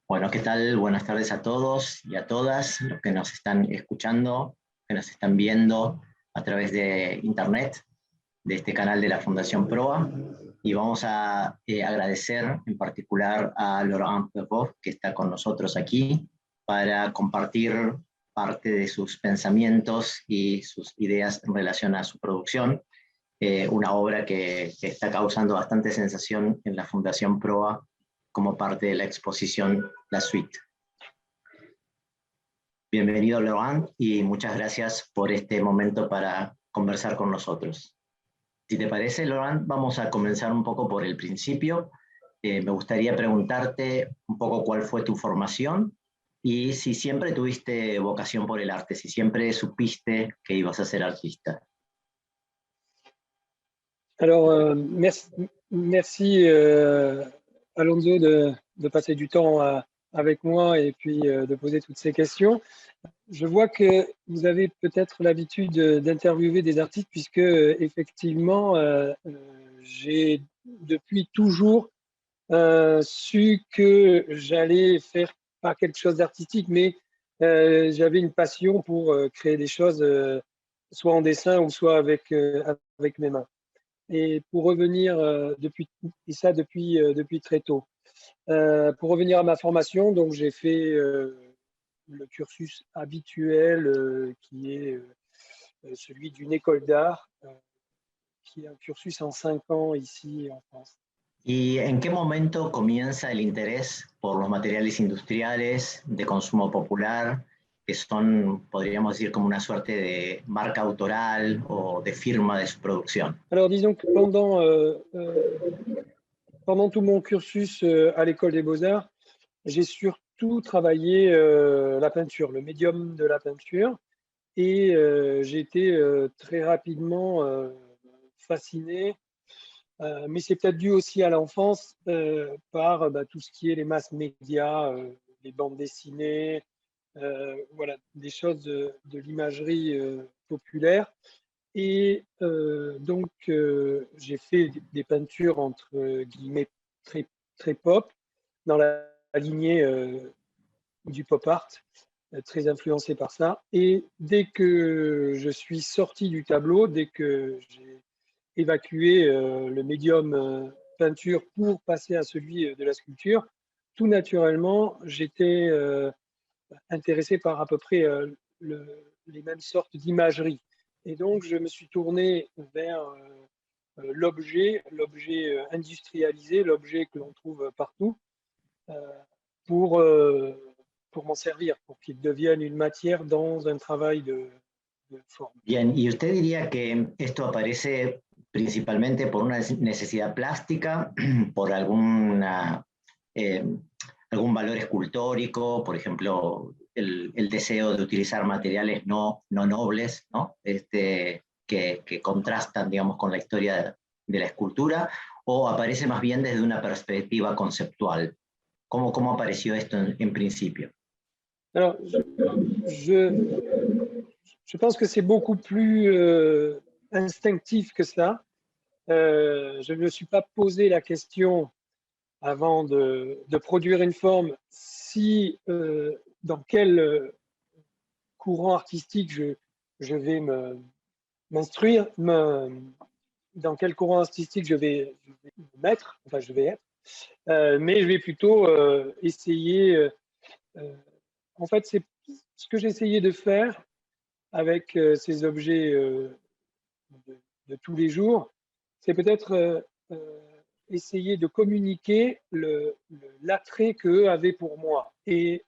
Bueno, ¿qué tal? Buenas tardes a todos y a todas los que nos están escuchando, que nos están viendo a través de internet, de este canal de la Fundación PROA. Y vamos a agradecer en particular a Laurent Pepov, que está con nosotros aquí, para compartir parte de sus pensamientos y sus ideas en relación a su producción. Una obra que está causando bastante sensación en la Fundación PROA como parte de la exposición La Suite. Bienvenido, Laurent, y muchas gracias por este momento para conversar con nosotros. Si te parece, Laurent, vamos a comenzar un poco por el principio. Me gustaría preguntarte un poco cuál fue tu formación y si siempre tuviste vocación por el arte, si siempre supiste que ibas a ser artista. Alors, merci Alonso de passer du temps avec moi et puis de poser toutes ces questions. Je vois que vous avez peut-être l'habitude d'interviewer des artistes puisque effectivement, j'ai depuis toujours su que j'allais faire pas quelque chose d'artistique, mais j'avais une passion pour créer des choses, soit en dessin ou soit avec mes mains. Et pour revenir depuis très tôt. Pour revenir à ma formation, donc j'ai fait le cursus habituel qui est celui d'une école d'art, qui est un cursus en 5 ans ici en France. ¿Y en qué momento comienza el interés por los materiales industriales de consumo popular, que son, podríamos decir, como una suerte de marca autoral o de firma de su producción? Alors disons que pendant tout mon cursus à l'école des beaux-arts, j'ai surtout travaillé la peinture, le médium de la peinture. Et j'ai été très rapidement fasciné, mais c'est peut-être dû aussi à l'enfance par tout ce qui est les masses médias, les bandes dessinées, voilà, des choses de l'imagerie populaire. Et donc, j'ai fait des peintures entre guillemets très, très pop, dans la lignée du pop art, très influencé par ça. Et dès que je suis sorti du tableau, dès que j'ai évacué le médium peinture pour passer à celui de la sculpture, tout naturellement, j'étais intéressé par à peu près les mêmes sortes d'imagerie. Et donc, je me suis tourné vers l'objet industrialisé, l'objet que l'on trouve partout, pour m'en servir, pour qu'il devienne une matière dans un travail de forme. Bien, ¿y usted diría que esto aparece principalmente por una necesidad plástica, por algún valor escultórico, por ejemplo, el deseo de utilizar materiales no nobles, ¿no? Que contrastan, digamos, con la historia de la escultura, o aparece más bien desde una perspectiva conceptual? ¿Cómo apareció esto en principio? Alors, je pense que c'est beaucoup plus instinctif que ça. Je ne me suis pas posé la question avant de produire une forme si dans quel courant artistique je vais m'instruire, dans quel courant artistique je vais me mettre, enfin je vais être, mais je vais plutôt essayer. En fait, c'est ce que j'ai essayé de faire avec ces objets de tous les jours, c'est peut-être essayer de communiquer l'attrait qu'eux avaient pour moi. Et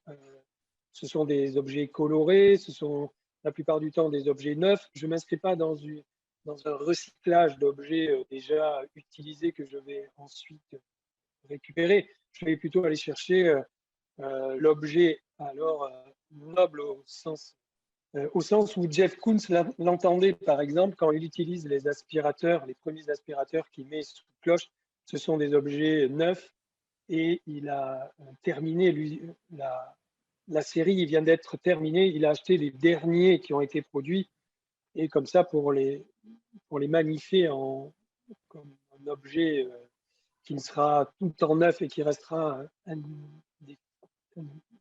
ce sont des objets colorés, ce sont la plupart du temps des objets neufs. Je ne m'inscris pas dans un recyclage d'objets déjà utilisés que je vais ensuite récupérer. Je vais plutôt aller chercher l'objet alors noble au sens où Jeff Koons l'entendait, par exemple, quand il utilise les aspirateurs, les premiers aspirateurs qu'il met sous cloche, ce sont des objets neufs et il a terminé, lui, la série, il vient d'être terminée, il a acheté les derniers qui ont été produits et comme ça, pour les magnifier comme un objet qui ne sera tout en neuf et qui restera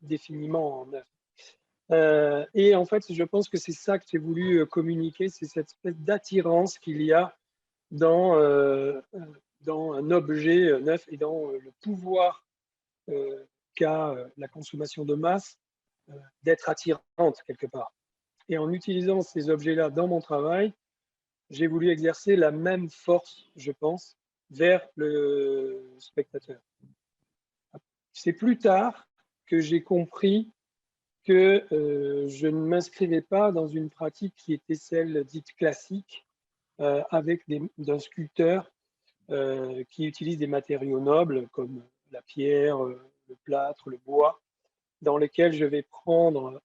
définiment en neuf. Et en fait, je pense que c'est ça que j'ai voulu communiquer, c'est cette espèce d'attirance qu'il y a dans un objet neuf et dans le pouvoir qu'a la consommation de masse d'être attirante quelque part. Et en utilisant ces objets-là dans mon travail, j'ai voulu exercer la même force, je pense, vers le spectateur. C'est plus tard que j'ai compris que je ne m'inscrivais pas dans une pratique qui était celle dite classique, avec d'un sculpteur qui utilise des matériaux nobles comme la pierre, le plâtre, le bois, dans lesquels je vais prendre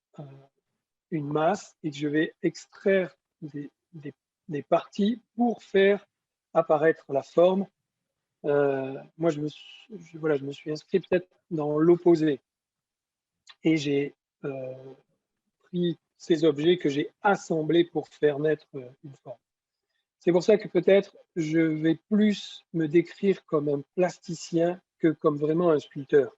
une masse et que je vais extraire des parties pour faire apparaître la forme. Moi, je me suis inscrit peut-être dans l'opposé et j'ai pris ces objets que j'ai assemblés pour faire naître une forme. C'est pour ça que peut-être je vais plus me décrire comme un plasticien que comme vraiment un sculpteur.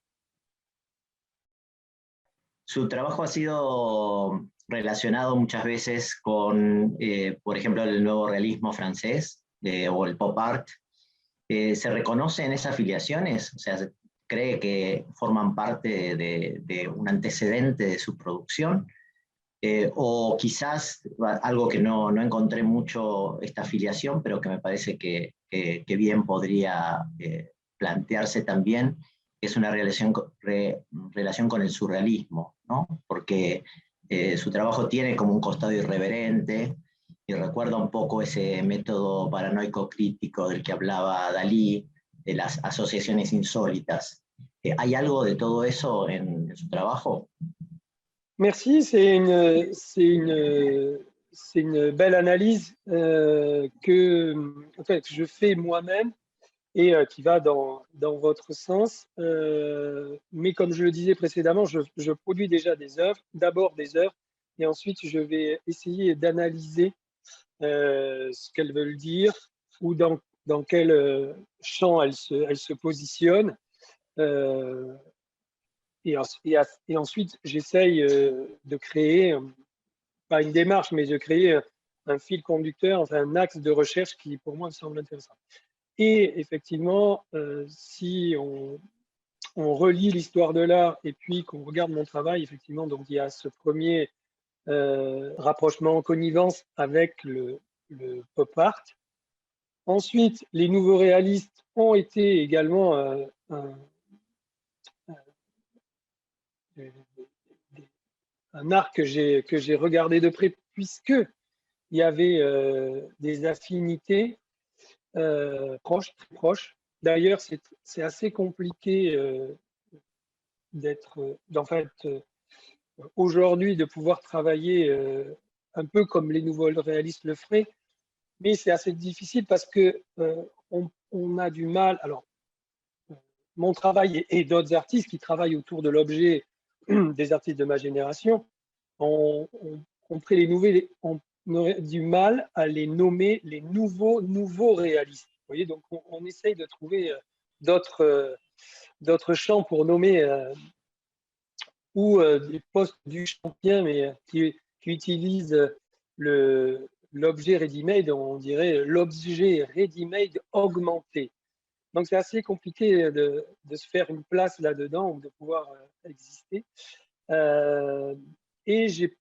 Su trabajo ha sido relacionado muchas veces con, por ejemplo, el nuevo realismo francés o el pop art. ¿Se reconocen esas afiliaciones? O sea, ¿se cree que forman parte de un antecedente de su producción? O quizás algo que no encontré mucho esta afiliación, pero que me parece que bien podría plantearse también, es una relación con el surrealismo, ¿no? Porque su trabajo tiene como un costado irreverente y recuerda un poco ese método paranoico crítico del que hablaba Dalí, de las asociaciones insólitas. ¿Hay algo de todo eso en su trabajo? Merci, c'est une belle analyse que en fait, je fais moi-même et qui va dans votre sens. Mais comme je le disais précédemment, je produis déjà des œuvres, d'abord des œuvres, et ensuite je vais essayer d'analyser ce qu'elles veulent dire ou dans quel champ elles se positionnent. Et ensuite, j'essaye de créer, pas une démarche, mais de créer un fil conducteur, enfin un axe de recherche qui, pour moi, me semble intéressant. Et effectivement, si on relie l'histoire de l'art et puis qu'on regarde mon travail, effectivement, donc il y a ce premier rapprochement, connivence avec le pop art. Ensuite, les nouveaux réalistes ont été également un art que j'ai regardé de près, puisque il y avait des affinités proches, très proches. D'ailleurs, c'est assez compliqué en fait, aujourd'hui, de pouvoir travailler un peu comme les nouveaux réalistes le feraient, mais c'est assez difficile parce que on a du mal. Alors, mon travail et d'autres artistes qui travaillent autour de l'objet, des artistes de ma génération, on aurait du mal à les nommer les nouveaux réalistes. Vous voyez, donc on essaye de trouver d'autres champs pour nommer ou des postes du champion, mais qui utilisent l'objet ready-made, on dirait l'objet ready-made augmenté. Donc c'est assez compliqué de se faire une place là-dedans ou de pouvoir exister. Et j'ai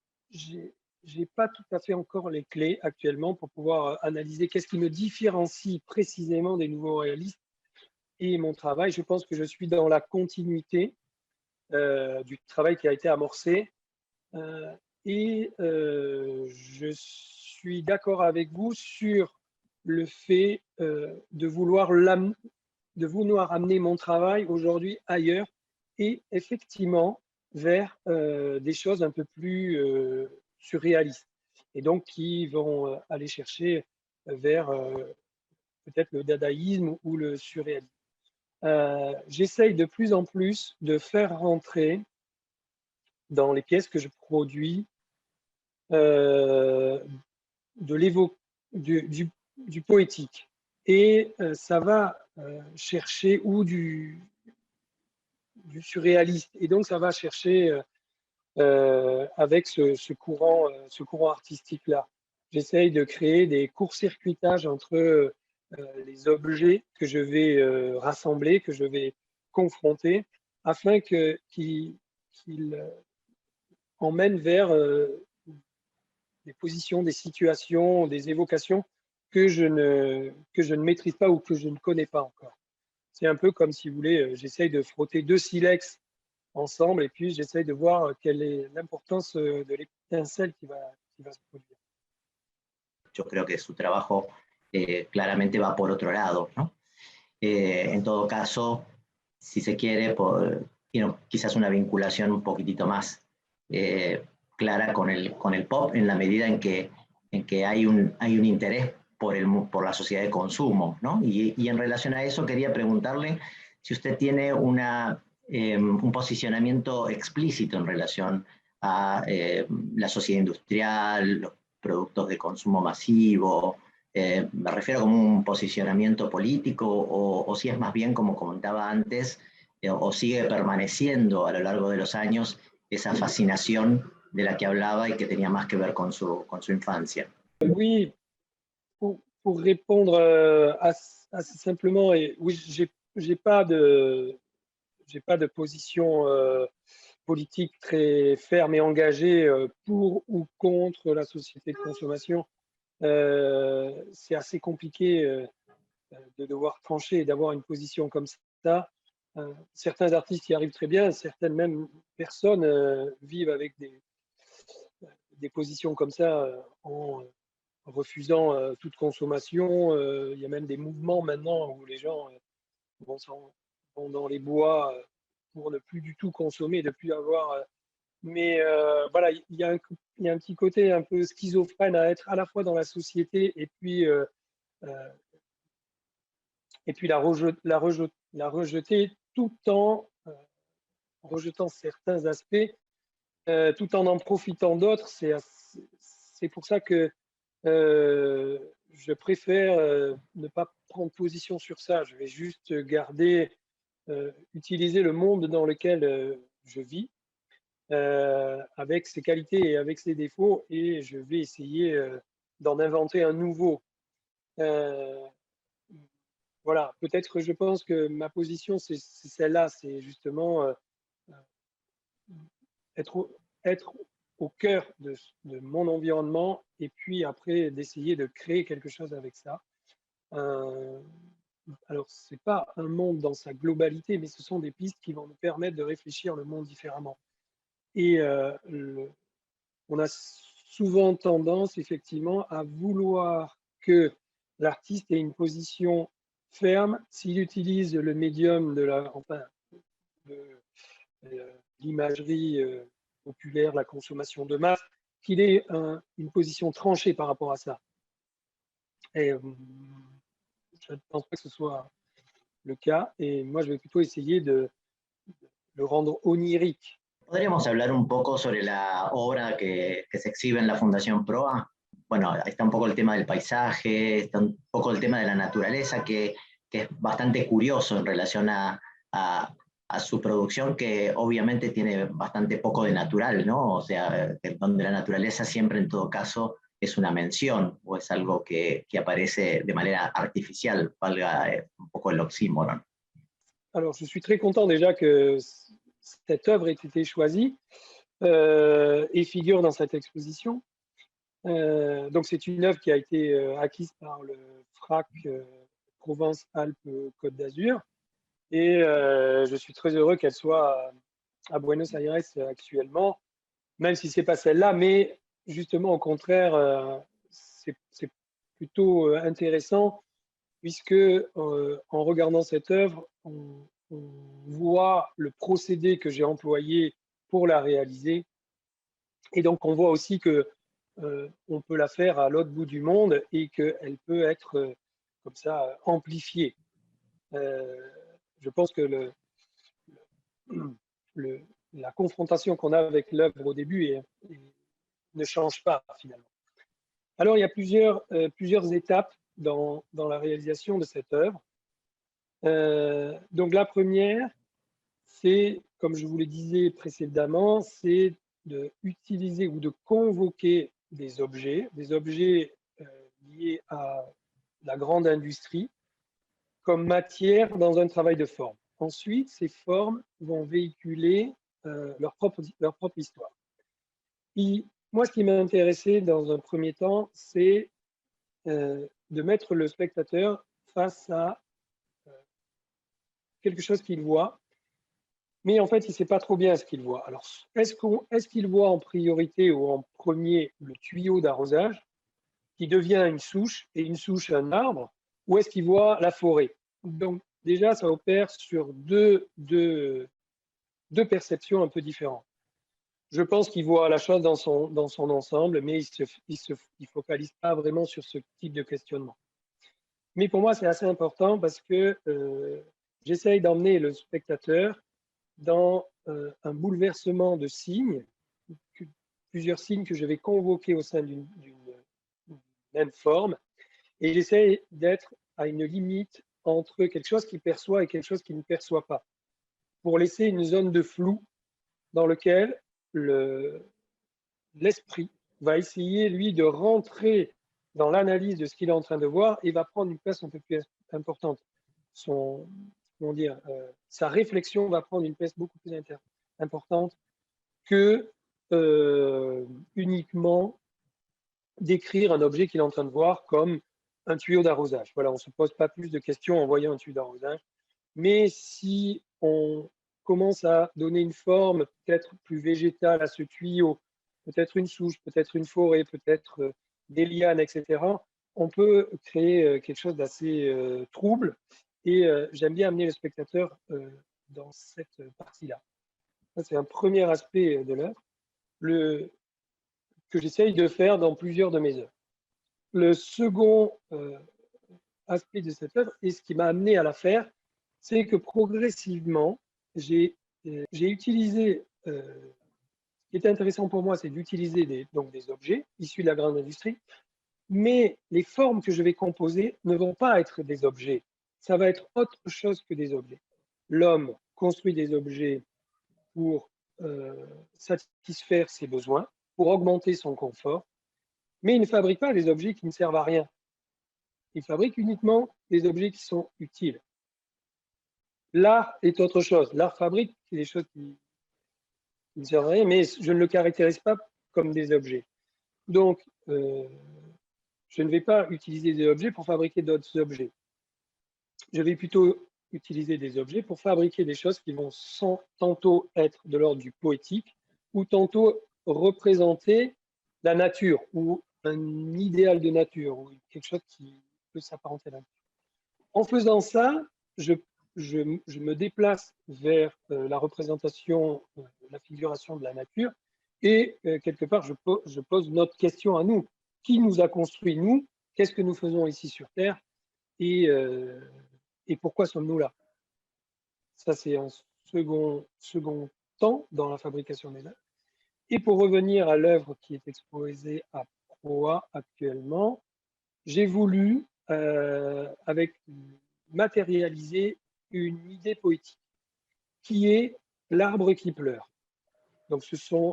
pas tout à fait encore les clés actuellement pour pouvoir analyser qu'est-ce qui me différencie précisément des nouveaux réalistes et mon travail. Je pense que je suis dans la continuité du travail qui a été amorcé. Et je suis d'accord avec vous sur le fait de vouloir amener mon travail aujourd'hui ailleurs et effectivement vers des choses un peu plus surréalistes et donc qui vont aller chercher vers peut-être le dadaïsme ou le surréalisme. J'essaye de plus en plus de faire rentrer dans les pièces que je produis du poétique. Et ça va chercher ou du surréaliste. Et donc, ça va chercher avec ce courant artistique-là. J'essaye de créer des court-circuitages entre les objets que je vais rassembler, que je vais confronter, afin qu'ils emmènent vers des positions, des situations, des évocations que je ne maîtrise pas ou que je ne connais pas encore. C'est un peu comme, si vous voulez, j'essaye de frotter deux silex ensemble et puis j'essaye de voir quelle est l'importance de l'étincelle qui va se produire. Yo creo que su trabajo claramente va por otro lado, ¿no? En todo caso, si se quiere, quizás una vinculación un poquitito más clara con el pop, en la medida en que hay un interés por la sociedad de consumo, ¿no? Y en relación a eso quería preguntarle si usted tiene un posicionamiento explícito en relación a la sociedad industrial, los productos de consumo masivo. Me refiero como un posicionamiento político o si es más bien, como comentaba antes, o sigue permaneciendo a lo largo de los años esa fascinación de la que hablaba y que tenía más que ver con su infancia. Oui, pour répondre assez simplement, et oui, j'ai pas de position politique très ferme et engagée pour ou contre la société de consommation. C'est assez compliqué de devoir trancher et d'avoir une position comme ça. Certains artistes y arrivent très bien, certaines même personnes vivent avec des positions comme ça en refusant toute consommation. Il y a même des mouvements maintenant où les gens vont dans les bois pour ne plus du tout consommer, de plus avoir. Mais voilà, il y a un petit côté un peu schizophrène à être à la fois dans la société et puis la rejeter tout en rejetant certains aspects, tout en profitant d'autres. C'est pour ça que je préfère ne pas prendre position sur ça. Je vais juste utiliser le monde dans lequel je vis, avec ses qualités et avec ses défauts, et je vais essayer d'en inventer un nouveau. Voilà, peut-être je pense que ma position, c'est celle-là, c'est justement être au cœur de mon environnement et puis après d'essayer de créer quelque chose avec ça. Alors, ce n'est pas un monde dans sa globalité, mais ce sont des pistes qui vont nous permettre de réfléchir le monde différemment. Et on a souvent tendance, effectivement, à vouloir que l'artiste ait une position ferme s'il utilise le médium de l'imagerie populaire, la consommation de masse, qu'il ait une position tranchée par rapport à ça. Et je ne pense pas que ce soit le cas. Et moi, je vais plutôt essayer de le rendre onirique. ¿Podríamos hablar un poco sobre la obra que se exhibe en la Fundación Proa? Bueno, está un poco el tema del paisaje, está un poco el tema de la naturaleza, que es bastante curioso en relación a su producción, que obviamente tiene bastante poco de natural, ¿no? O sea, donde la naturaleza siempre en todo caso es una mención o es algo que aparece de manera artificial, valga un poco el oxímoron. Alors, je suis très content déjà que cette œuvre ait été choisie et figure dans cette exposition. Donc, c'est une œuvre qui a été acquise par le FRAC Provence-Alpes-Côte d'Azur. Et je suis très heureux qu'elle soit à Buenos Aires actuellement, même si ce n'est pas celle-là, mais justement, au contraire, c'est plutôt intéressant puisque en regardant cette œuvre, on voit le procédé que j'ai employé pour la réaliser. Et donc, on voit aussi que on peut la faire à l'autre bout du monde et qu'elle peut être comme ça amplifiée. Je pense que la confrontation qu'on a avec l'œuvre au début ne change pas finalement. Alors, il y a plusieurs étapes dans la réalisation de cette œuvre. Donc, la première, c'est, comme je vous le disais précédemment, c'est d'utiliser ou de convoquer des objets liés à la grande industrie comme matière dans un travail de forme. Ensuite, ces formes vont véhiculer leur propre histoire. Moi, ce qui m'a intéressé dans un premier temps, c'est de mettre le spectateur face à quelque chose qu'il voit, mais en fait, il ne sait pas trop bien ce qu'il voit. Alors, est-ce qu'il voit en priorité ou en premier le tuyau d'arrosage qui devient une souche et une souche un arbre, ou est-ce qu'il voit la forêt? Donc, déjà, ça opère sur deux perceptions un peu différentes. Je pense qu'il voit la chose dans son ensemble, mais il ne focalise pas vraiment sur ce type de questionnement. Mais pour moi, c'est assez important parce que j'essaye d'emmener le spectateur dans un bouleversement de signes, plusieurs signes que je vais convoquer au sein d'une même forme, et j'essaye d'être à une limite entre quelque chose qu'il perçoit et quelque chose qu'il ne perçoit pas, pour laisser une zone de flou dans lequel l'esprit va essayer, lui, de rentrer dans l'analyse de ce qu'il est en train de voir et va prendre une place un peu plus importante. Sa réflexion va prendre une place beaucoup plus importante que uniquement décrire un objet qu'il est en train de voir comme un tuyau d'arrosage. Voilà, on ne se pose pas plus de questions en voyant un tuyau d'arrosage. Mais si on commence à donner une forme peut-être plus végétale à ce tuyau, peut-être une souche, peut-être une forêt, peut-être des lianes, etc., on peut créer quelque chose d'assez trouble. Et j'aime bien amener le spectateur dans cette partie-là. C'est un premier aspect de l'œuvre que j'essaye de faire dans plusieurs de mes œuvres. Le second aspect de cette œuvre, et ce qui m'a amené à la faire, c'est que progressivement, j'ai utilisé, ce qui était intéressant pour moi, c'est d'utiliser des objets issus de la grande industrie, mais les formes que je vais composer ne vont pas être des objets, ça va être autre chose que des objets. L'homme construit des objets pour satisfaire ses besoins, pour augmenter son confort, mais il ne fabrique pas des objets qui ne servent à rien. Il fabrique uniquement des objets qui sont utiles. L'art est autre chose. L'art fabrique des choses qui ne servent à rien, mais je ne le caractérise pas comme des objets. Donc, je ne vais pas utiliser des objets pour fabriquer d'autres objets. Je vais plutôt utiliser des objets pour fabriquer des choses qui vont tantôt être de l'ordre du poétique ou tantôt représenter la nature ou un idéal de nature ou quelque chose qui peut s'apparenter à la nature. En faisant ça, je me déplace vers la représentation, la figuration de la nature et quelque part, je pose notre question à nous. Qui nous a construit, nous? Qu'est-ce que nous faisons ici sur Terre? Et pourquoi sommes-nous là? Ça, c'est un second temps dans la fabrication des œuvres. Et pour revenir à l'œuvre qui est exposée à Proa actuellement, j'ai voulu matérialiser une idée poétique qui est l'arbre qui pleure. Donc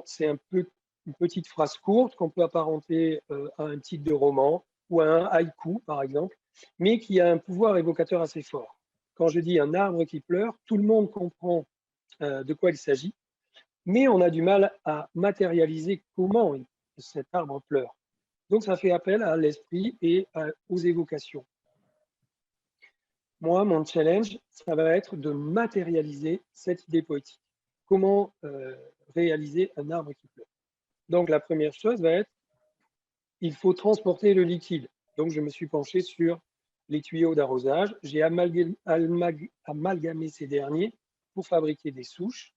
c'est un peu une petite phrase courte qu'on peut apparenter à un titre de roman ou à un haïku par exemple, mais qui a un pouvoir évocateur assez fort. Quand je dis un arbre qui pleure, tout le monde comprend de quoi il s'agit, mais on a du mal à matérialiser comment cet arbre pleure. Donc ça fait appel à l'esprit et aux évocations. Moi, mon challenge, ça va être de matérialiser cette idée poétique. Comment réaliser un arbre qui pleure? Donc la première chose va être, il faut transporter le liquide. Donc je me suis penché sur les tuyaux d'arrosage. J'ai amalgamé ces derniers pour fabriquer des souches.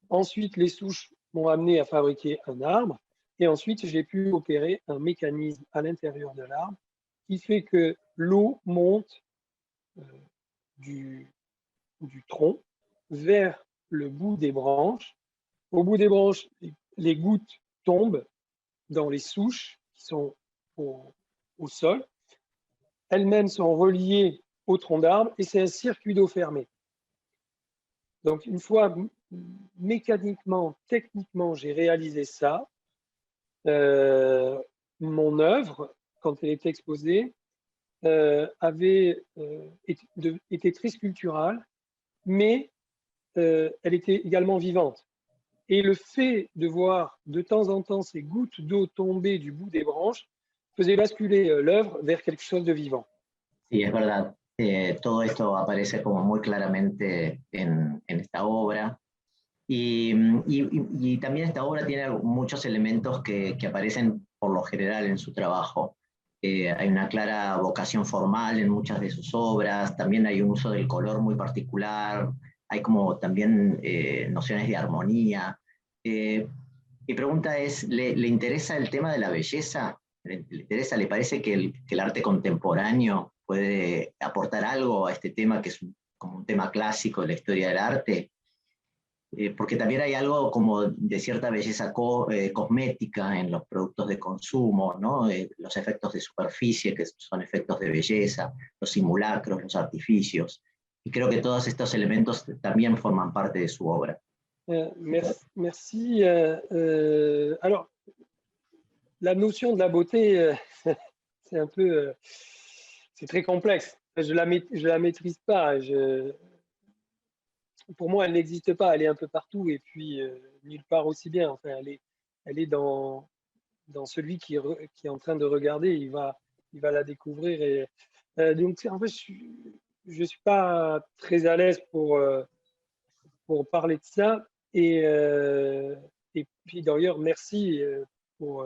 Ensuite, les souches m'ont amené à fabriquer un arbre. Et ensuite, j'ai pu opérer un mécanisme à l'intérieur de l'arbre qui fait que l'eau monte du tronc vers le bout des branches. Au bout des branches, les gouttes tombent dans les souches qui sont au sol. Elles-mêmes sont reliées au tronc d'arbre et c'est un circuit d'eau fermé. Donc, une fois mécaniquement, techniquement, j'ai réalisé ça, mon œuvre, quand elle était exposée, avait été très sculpturale, mais elle était également vivante. Et le fait de voir de temps en temps ces gouttes d'eau tomber du bout des branches faisait basculer l'œuvre vers quelque chose de vivant. Sí, es verdad. Todo esto aparece como muy claramente en esta obra. Y también esta obra tiene muchos elementos que aparecen por lo general en su trabajo. Hay una clara vocación formal en muchas de sus obras, también hay un uso del color muy particular, hay como también nociones de armonía. Mi pregunta es, ¿le interesa el tema de la belleza? ¿Le interesa, le parece que el arte contemporáneo puede aportar algo a este tema que es como un tema clásico de la historia del arte? Porque también hay algo como de cierta belleza cosmética en los productos de consumo, ¿no? Los efectos de superficie, que son efectos de belleza, los simulacros, los artificios. Y creo que todos estos elementos también forman parte de su obra. Merci. Alors, la notion de la beauté, c'est un peu, c'est très complexe. Je la maîtrise pas. Pour moi, elle n'existe pas. Elle est un peu partout et puis nulle part aussi bien. Enfin, elle est dans celui qui est en train de regarder. Il va la découvrir. Et, donc, en fait, je ne suis pas très à l'aise pour parler de ça. Et puis d'ailleurs, merci pour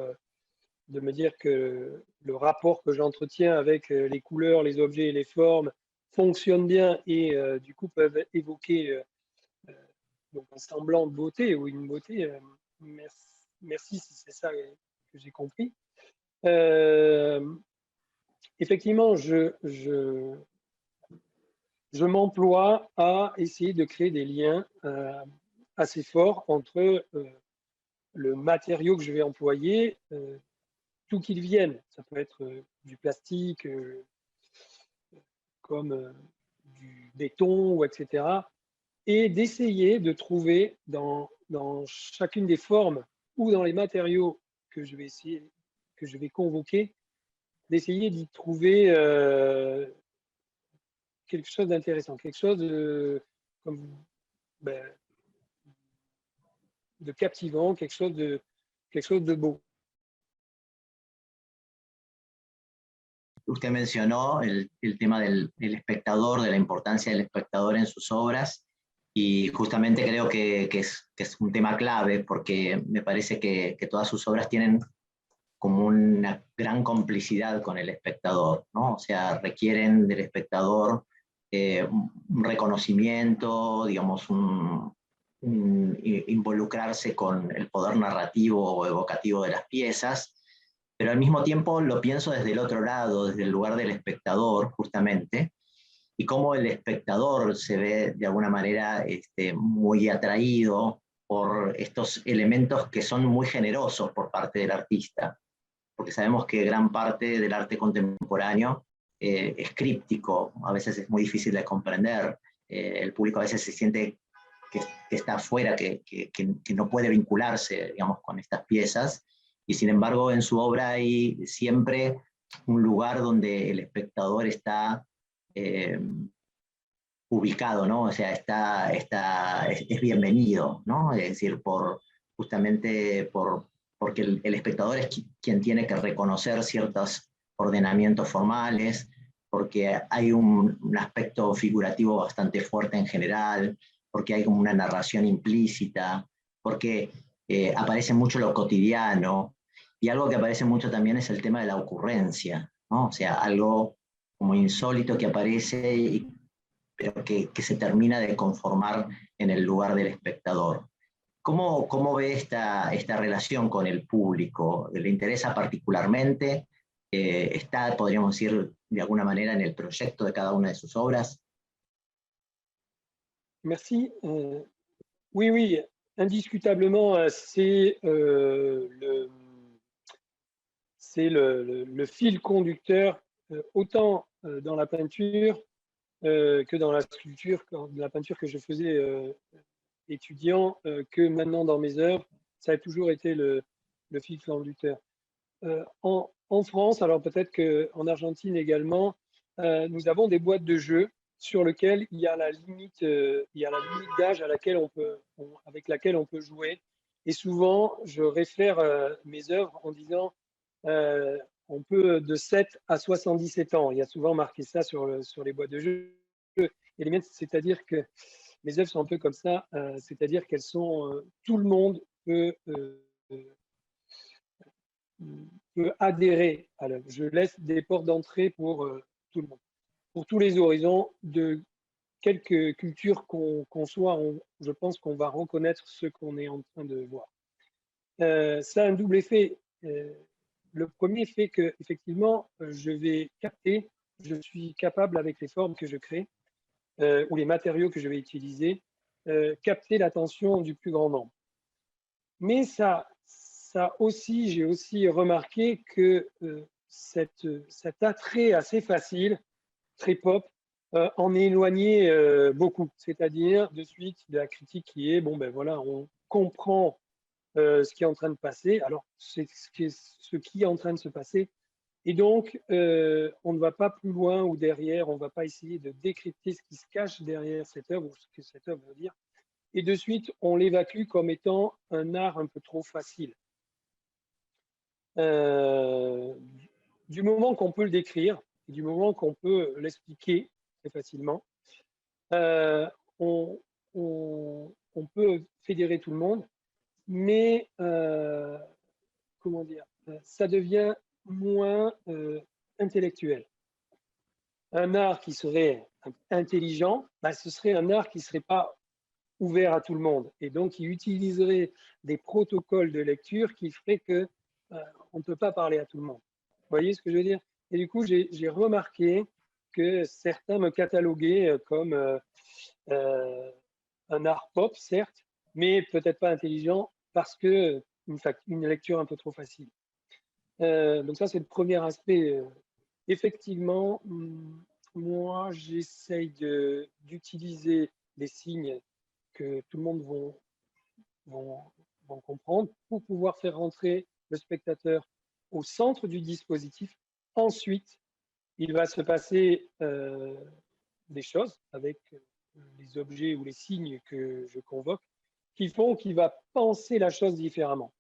de me dire que le rapport que j'entretiens avec les couleurs, les objets et les formes fonctionne bien et du coup peuvent évoquer donc un semblant de beauté ou une beauté. Merci si c'est ça que j'ai compris. Effectivement, je m'emploie à essayer de créer des liens assez forts entre le matériau que je vais employer, d'où qu'il vienne. Ça peut être du plastique, comme du béton, ou etc. Et d'essayer de trouver dans chacune des formes ou dans les matériaux que je vais convoquer, d'essayer d'y trouver quelque chose d'intéressant, quelque chose de captivant, quelque chose de beau. Usted mencionó el tema del espectador, de la importancia del espectador en sus obras, y justamente creo que es un tema clave porque me parece que todas sus obras tienen como una gran complicidad con el espectador, ¿no? O sea, requieren del espectador un reconocimiento, digamos, involucrarse con el poder narrativo o evocativo de las piezas, pero al mismo tiempo lo pienso desde el otro lado, desde el lugar del espectador, justamente, y cómo el espectador se ve de alguna manera muy atraído por estos elementos que son muy generosos por parte del artista, porque sabemos que gran parte del arte contemporáneo es críptico, a veces es muy difícil de comprender, el público a veces se siente que está afuera, que no puede vincularse, digamos, con estas piezas, y sin embargo en su obra hay siempre un lugar donde el espectador está ubicado, ¿no? O sea, es bienvenido, ¿no? Es decir, justamente porque el espectador es quien tiene que reconocer ciertos ordenamientos formales, porque hay un aspecto figurativo bastante fuerte en general, porque hay como una narración implícita, porque aparece mucho lo cotidiano, y algo que aparece mucho también es el tema de la ocurrencia, ¿no? O sea, algo como insólito que aparece, pero que se termina de conformar en el lugar del espectador. ¿Cómo ve esta relación con el público? ¿Le interesa particularmente? ¿Está, podríamos decir, de alguna manera en el proyecto de cada una de sus obras? Merci. Oui, indiscutablement, c'est le fil conducteur, autant dans la peinture que dans la sculpture, dans la peinture que je faisais étudiant, que maintenant dans mes œuvres. Ça a toujours été le fil conducteur. En France, alors peut-être qu'en Argentine également, nous avons des boîtes de jeux sur lesquelles il y a la limite d'âge avec laquelle on peut jouer. Et souvent, je réfère mes œuvres en disant on peut de 7 à 77 ans. Il y a souvent marqué ça sur les boîtes de jeux. Et les miennes, c'est-à-dire que mes œuvres sont un peu comme ça, c'est-à-dire qu'elles sont, tout le monde peut adhérer à l'œuvre. Je laisse des portes d'entrée pour tout le monde, pour tous les horizons, de quelque culture qu'on soit, je pense qu'on va reconnaître ce qu'on est en train de voir. Ça a un double effet. Le premier fait que, effectivement, je vais capter, je suis capable avec les formes que je crée ou les matériaux que je vais utiliser, capter l'attention du plus grand nombre. Mais j'ai aussi remarqué que cet attrait assez facile, très pop, en éloignait beaucoup. C'est-à-dire, de suite, de la critique qui est, bon, ben voilà, on comprend ce qui est en train de passer. Alors, c'est ce qui est en train de se passer. Et donc, on ne va pas plus loin ou derrière, on ne va pas essayer de décrypter ce qui se cache derrière cette œuvre ou ce que cette œuvre veut dire. Et de suite, on l'évacue comme étant un art un peu trop facile. Du moment qu'on peut le décrire, du moment qu'on peut l'expliquer très facilement, on peut fédérer tout le monde, mais comment dire, ça devient moins intellectuel. Un art qui serait intelligent, bah, ce serait un art qui ne serait pas ouvert à tout le monde et donc qui utiliserait des protocoles de lecture qui feraient que on ne peut pas parler à tout le monde. Vous voyez ce que je veux dire? Et du coup, j'ai remarqué que certains me cataloguaient comme un art pop, certes, mais peut-être pas intelligent parce que une lecture un peu trop facile. Donc ça, c'est le premier aspect. Effectivement, moi, j'essaye d'utiliser les signes que tout le monde vont comprendre pour pouvoir faire rentrer le spectateur au centre du dispositif. Ensuite, il va se passer des choses avec les objets ou les signes que je convoque qui font qu'il va penser la chose différemment.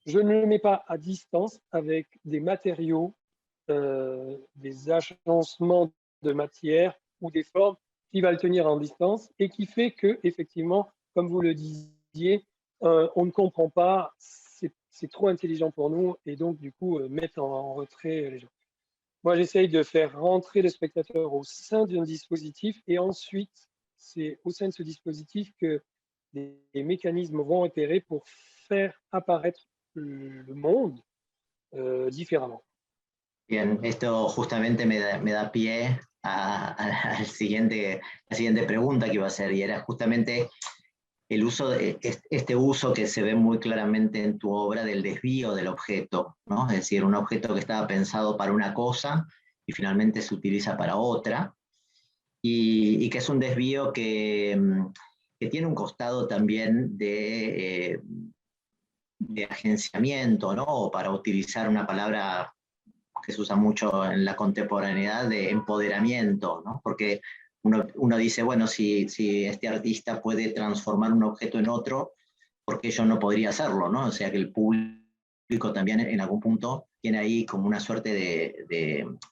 Je ne le mets pas à distance avec des matériaux, des agencements de matière ou des formes qui va le tenir en distance et qui fait que, effectivement, comme vous le disiez, on ne comprend pas, c'est trop intelligent pour nous et donc du coup mettre en retrait les gens. Moi, j'essaye de faire rentrer le spectateur au sein d'un dispositif et ensuite, c'est au sein de ce dispositif que des mécanismes vont opérer pour faire apparaître le monde différemment. Bien, esto justamente me da pie a la siguiente pregunta que iba a hacer, y era justamente el uso este uso que se ve muy claramente en tu obra del desvío del objeto, ¿no? Es decir, un objeto que estaba pensado para una cosa y finalmente se utiliza para otra, y que es un desvío que tiene un costado también de agenciamiento, ¿no? O para utilizar una palabra que se usa mucho en la contemporaneidad, de empoderamiento, ¿no? Porque uno dice, bueno, si este artista puede transformar un objeto en otro, ¿por qué yo no podría hacerlo, ¿no? O sea que el público también en algún punto tiene ahí como una suerte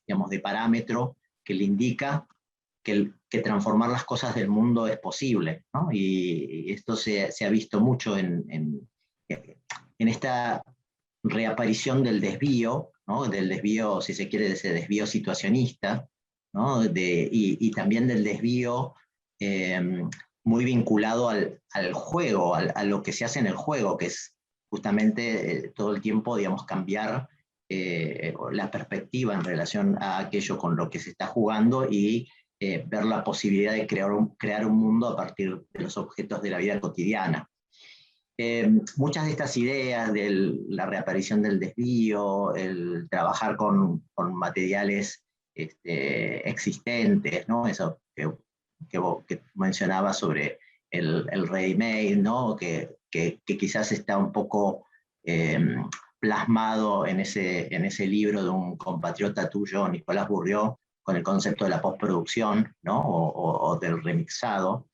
digamos, de parámetro que le indica que transformar las cosas del mundo es posible, ¿no? Y esto se ha visto mucho en esta reaparición del desvío, ¿no? Del desvío, si se quiere, de ese desvío situacionista, ¿no? Y también del desvío muy vinculado al juego, a lo que se hace en el juego, que es justamente todo el tiempo, digamos, cambiar la perspectiva en relación a aquello con lo que se está jugando y ver la posibilidad de crear un mundo a partir de los objetos de la vida cotidiana. Muchas de estas ideas de la reaparición del desvío, el trabajar con materiales existentes, ¿no? Eso que mencionaba sobre el ready-made, ¿no? Que quizás está un poco plasmado en ese libro de un compatriota tuyo, Nicolás Bourriaud, con el concepto de la postproducción, ¿no? O del remixado.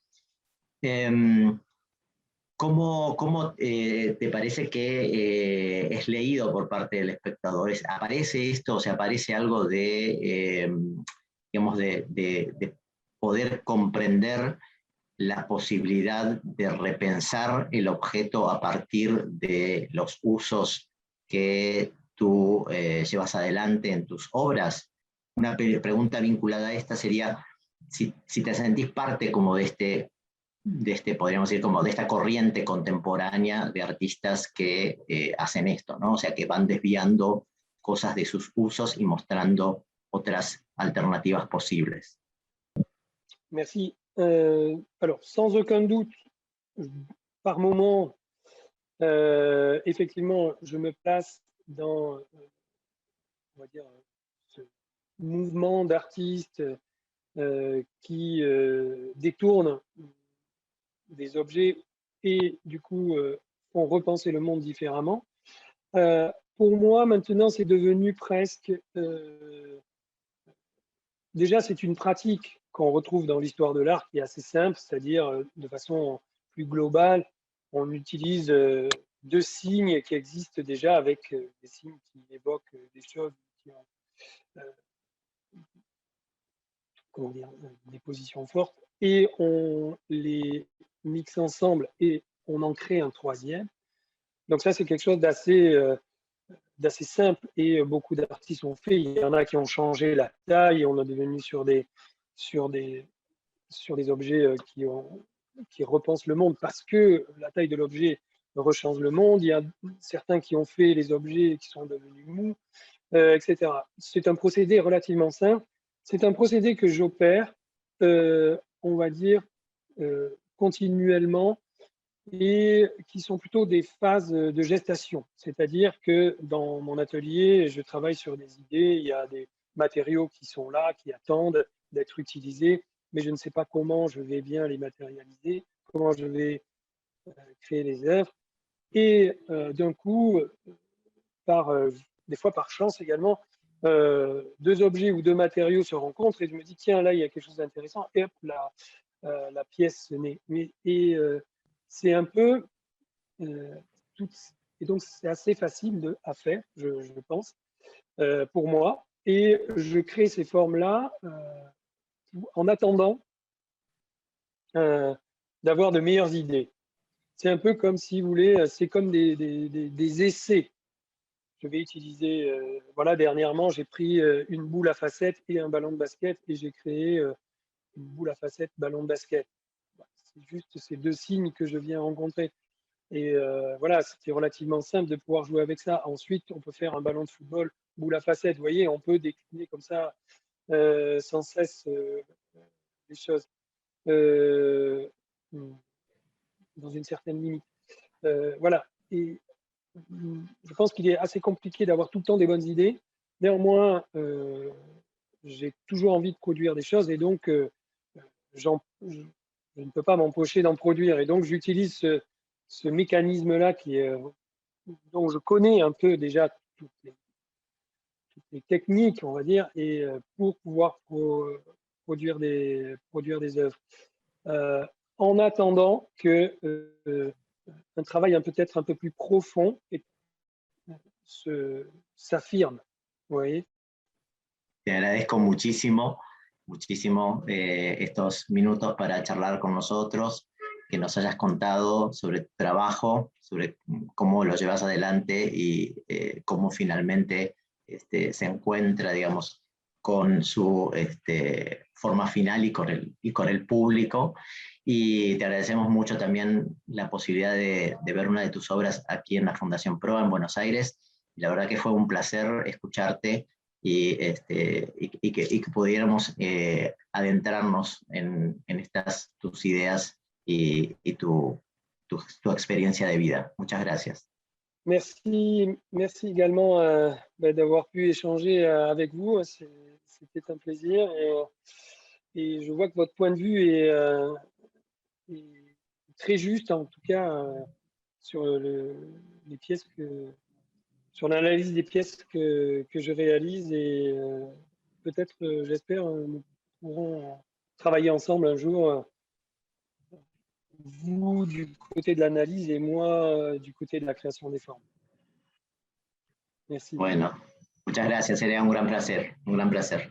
¿Cómo te parece que es leído por parte del espectador? ¿Aparece esto, o sea, aparece algo digamos, de poder comprender la posibilidad de repensar el objeto a partir de los usos que tú llevas adelante en tus obras? Una pregunta vinculada a esta sería si te sentís parte como de podríamos decir, como de esta corriente contemporánea de artistas que hacen esto, ¿no? O sea, que van desviando cosas de sus usos y mostrando otras alternativas posibles. Merci. Alors, sans aucun doute, par moment, effectivement, je me place dans, on va dire, ce mouvement d'artistes qui détournent des objets et du coup font repenser le monde différemment. Pour moi, maintenant, c'est devenu presque... déjà, c'est une pratique qu'on retrouve dans l'histoire de l'art qui est assez simple, c'est-à-dire de façon plus globale, on utilise deux signes qui existent déjà avec des signes qui évoquent des choses qui ont comment dire, des positions fortes, et on les mixe ensemble et on en crée un troisième. Donc ça, c'est quelque chose d'assez simple et beaucoup d'artistes ont fait. Il y en a qui ont changé la taille, on est devenu sur des objets qui repensent le monde parce que la taille de l'objet rechange le monde. Il y a certains qui ont fait les objets qui sont devenus mous, etc. C'est un procédé relativement simple. C'est un procédé que j'opère, on va dire, continuellement et qui sont plutôt des phases de gestation. C'est-à-dire que dans mon atelier, je travaille sur des idées, il y a des matériaux qui sont là, qui attendent d'être utilisés, mais je ne sais pas comment je vais bien les matérialiser, comment je vais créer les œuvres. Et d'un coup, des fois par chance également, deux objets ou deux matériaux se rencontrent et je me dis tiens là il y a quelque chose d'intéressant et hop la pièce naît. Et c'est un peu et donc c'est assez facile à faire je pense pour moi et je crée ces formes là en attendant d'avoir de meilleures idées. C'est un peu comme si vous voulez, c'est comme des essais. Je vais utiliser, voilà, dernièrement, j'ai pris une boule à facettes et un ballon de basket et j'ai créé une boule à facettes, ballon de basket. C'est juste ces deux signes que je viens rencontrer. Et voilà, c'était relativement simple de pouvoir jouer avec ça. Ensuite, on peut faire un ballon de football, boule à facettes. Vous voyez, on peut décliner comme ça sans cesse les choses dans une certaine limite. Voilà. Et je pense qu'il est assez compliqué d'avoir tout le temps des bonnes idées. Néanmoins, j'ai toujours envie de produire des choses et donc je ne peux pas m'empêcher d'en produire. Et donc, j'utilise ce mécanisme-là dont je connais un peu déjà toutes les techniques, on va dire, et pour pouvoir produire des œuvres. En attendant que un travail peut-être un peu plus profond s'affirme. Vous voyez? Te agradezco muchísimo estos minutos para charlar con nosotros, que nos hayas contado sobre tu trabajo, sobre cómo lo llevas adelante y cómo finalmente se encuentra, digamos, con su forma final y con el público. Y te agradecemos mucho también la posibilidad de ver una de tus obras aquí en la Fundación Proa en Buenos Aires. Y la verdad que fue un placer escucharte y que pudiéramos adentrarnos en estas tus ideas y tu experiencia de vida. Muchas gracias. Merci également d'avoir pu échanger avec vous. C'était un plaisir. Et et je vois que votre point de vue est très juste, en tout cas, sur les pièces sur l'analyse des pièces que je réalise et peut-être, j'espère, nous pourrons travailler ensemble un jour, vous du côté de l'analyse et moi du côté de la création des formes. Merci. Bueno, muchas gracias, sería un gran placer, un gran placer.